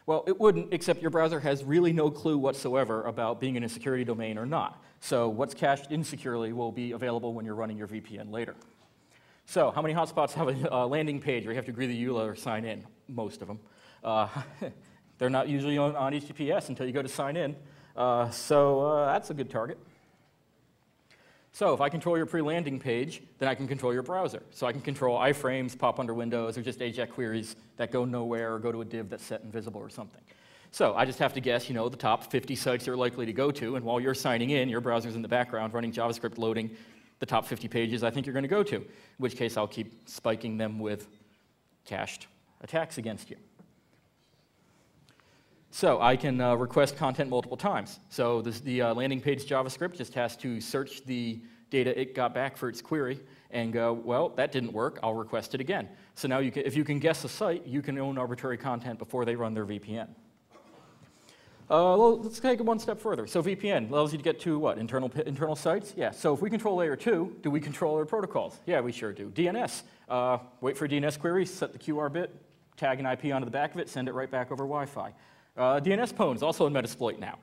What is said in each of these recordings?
Well, it wouldn't, except your browser has really no clue whatsoever about being in a security domain or not. So what's cached insecurely will be available when you're running your VPN later. So how many hotspots have a landing page where you have to agree the EULA or sign in? Most of them. They're not usually on HTTPS until you go to sign in. So that's a good target. So if I control your pre-landing page, then I can control your browser. So I can control iframes, pop under windows, or just AJAX queries that go nowhere or go to a div that's set invisible or something. So I just have to guess, the top 50 sites you're likely to go to, and while you're signing in, your browser's in the background running JavaScript loading the top 50 pages I think you're going to go to, in which case I'll keep spiking them with cached attacks against you. So I can request content multiple times. So the landing page JavaScript just has to search the data it got back for its query and go, well, that didn't work, I'll request it again. So now if you can guess a site, you can own arbitrary content before they run their VPN. Let's take it one step further. So VPN allows you to get to what? Internal sites? Yeah. So if we control layer 2, do we control our protocols? Yeah, we sure do. DNS. Wait for a DNS query, set the QR bit, tag an IP onto the back of it, send it right back over Wi-Fi. DNS pwn is also in Metasploit now.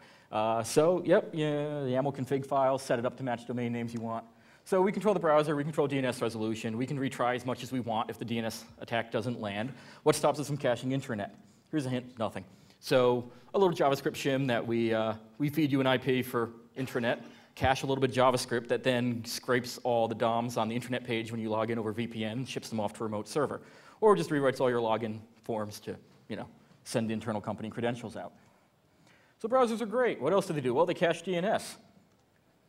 So, yep, yeah, the YAML config file, set it up to match domain names you want. So we control the browser, we control DNS resolution, we can retry as much as we want if the DNS attack doesn't land. What stops us from caching intranet? Here's a hint, nothing. So a little JavaScript shim that we feed you an IP for intranet, cache a little bit of JavaScript that then scrapes all the DOMs on the intranet page when you log in over VPN, ships them off to a remote server. Or just rewrites all your login forms to, send the internal company credentials out. So browsers are great. What else do they do? Well, they cache DNS.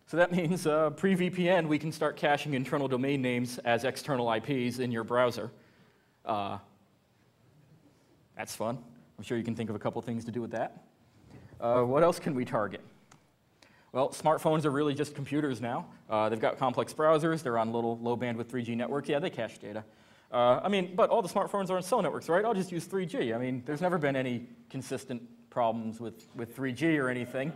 So that means pre-VPN, we can start caching internal domain names as external IPs in your browser. That's fun. I'm sure you can think of a couple things to do with that. What else can we target? Well, smartphones are really just computers now. They've got complex browsers. They're on little low bandwidth 3G networks. Yeah, they cache data. But all the smartphones are on cell networks, right? I'll just use 3G. There's never been any consistent problems with 3G or anything.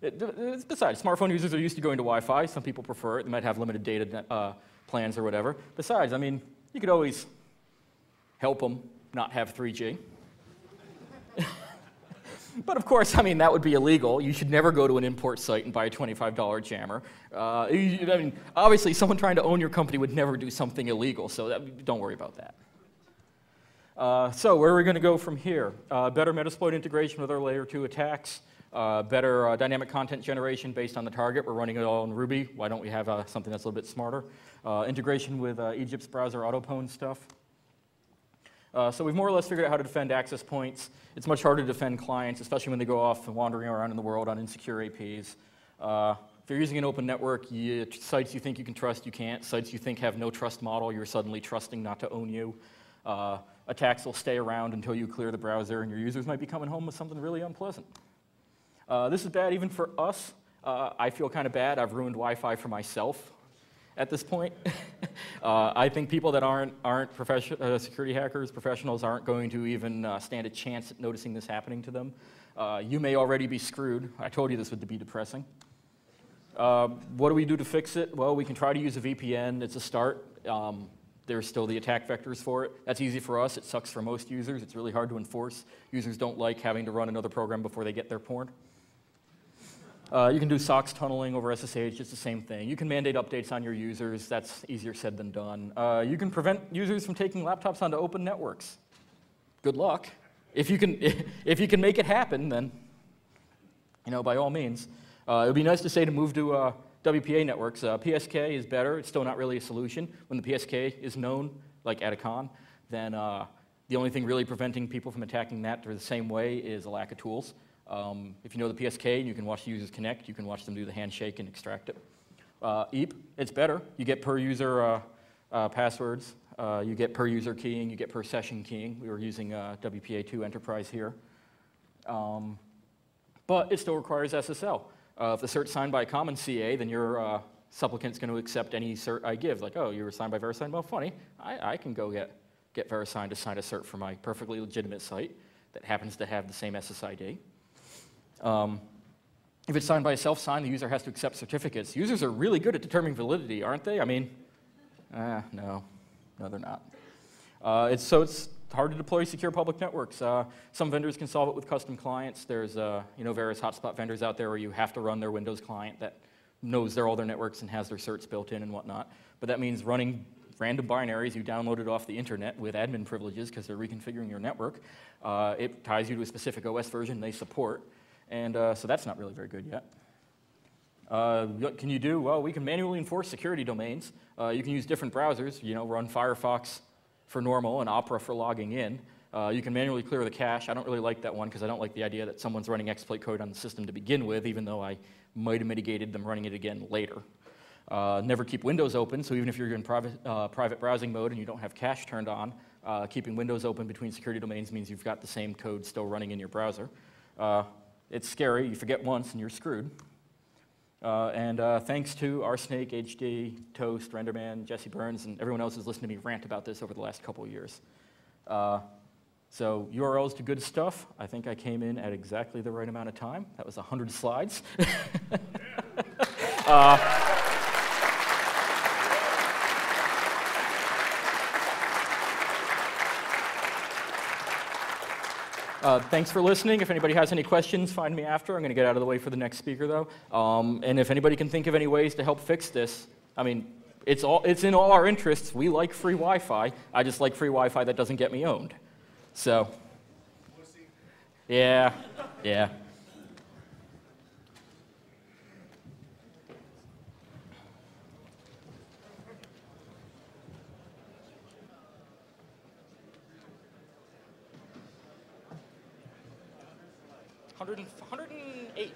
Besides, smartphone users are used to going to Wi-Fi. Some people prefer it. They might have limited data plans or whatever. Besides, you could always help them not have 3G. But of course, that would be illegal. You should never go to an import site and buy a $25 jammer. Obviously, someone trying to own your company would never do something illegal, so don't worry about that. So where are we going to go from here? Better Metasploit integration with our layer 2 attacks, better dynamic content generation based on the target. We're running it all in Ruby. Why don't we have something that's a little bit smarter? Integration with Egypt's browser autopwn stuff. So we've more or less figured out how to defend access points. It's much harder to defend clients, especially when they go off and wandering around in the world on insecure APs. If you're using an open network, sites you think you can trust, you can't. Sites you think have no trust model, you're suddenly trusting not to own you. Attacks will stay around until you clear the browser, and your users might be coming home with something really unpleasant. This is bad even for us. I feel kind of bad. I've ruined Wi-Fi for myself at this point. I think people that aren't security hackers, professionals, aren't going to even stand a chance at noticing this happening to them. You may already be screwed. I told you this would be depressing. What do we do to fix it? Well, we can try to use a VPN. It's a start. There's still the attack vectors for it. That's easy for us. It sucks for most users. It's really hard to enforce. Users don't like having to run another program before they get their porn. You can do SOX tunneling over SSH, it's the same thing. You can mandate updates on your users, that's easier said than done. You can prevent users from taking laptops onto open networks. Good luck. If you can make it happen, then, by all means. It would be nice to say to move to WPA networks. PSK is better, it's still not really a solution. When the PSK is known, like at a con, then the only thing really preventing people from attacking that the same way is a lack of tools. If you know the PSK and you can watch the users connect, you can watch them do the handshake and extract it. EAP, it's better. You get per user passwords, you get per user keying, you get per session keying. We were using WPA2 Enterprise here. But it still requires SSL. If the cert's signed by a common CA, then your supplicant's going to accept any cert I give. Like, oh, you were signed by VeriSign? Well, funny. I can go get VeriSign to sign a cert for my perfectly legitimate site that happens to have the same SSID. If it's signed by a self-sign, the user has to accept certificates. Users are really good at determining validity, aren't they? No, they're not. It's hard to deploy secure public networks. Some vendors can solve it with custom clients. There's various hotspot vendors out there where you have to run their Windows client that knows all their networks and has their certs built in and whatnot. But that means running random binaries you downloaded off the internet with admin privileges because they're reconfiguring your network. It ties you to a specific OS version they support. And so that's not really very good yet. What can you do? Well, we can manually enforce security domains. You can use different browsers, run Firefox for normal and Opera for logging in. You can manually clear the cache. I don't really like that one because I don't like the idea that someone's running exploit code on the system to begin with, even though I might have mitigated them running it again later. Never keep Windows open, so even if you're in private browsing mode and you don't have cache turned on, keeping Windows open between security domains means you've got the same code still running in your browser. It's scary. You forget once and you're screwed. Thanks to RSnake, HD, Toast, Renderman, Jesse Burns, and everyone else who's listened to me rant about this over the last couple of years. So URLs to good stuff. I think I came in at exactly the right amount of time. That was 100 slides. Thanks for listening. If anybody has any questions, find me after. I'm going to get out of the way for the next speaker, though. And if anybody can think of any ways to help fix this, I mean, it's in all our interests. We like free Wi-Fi. I just like free Wi-Fi that doesn't get me owned. So, yeah. $108.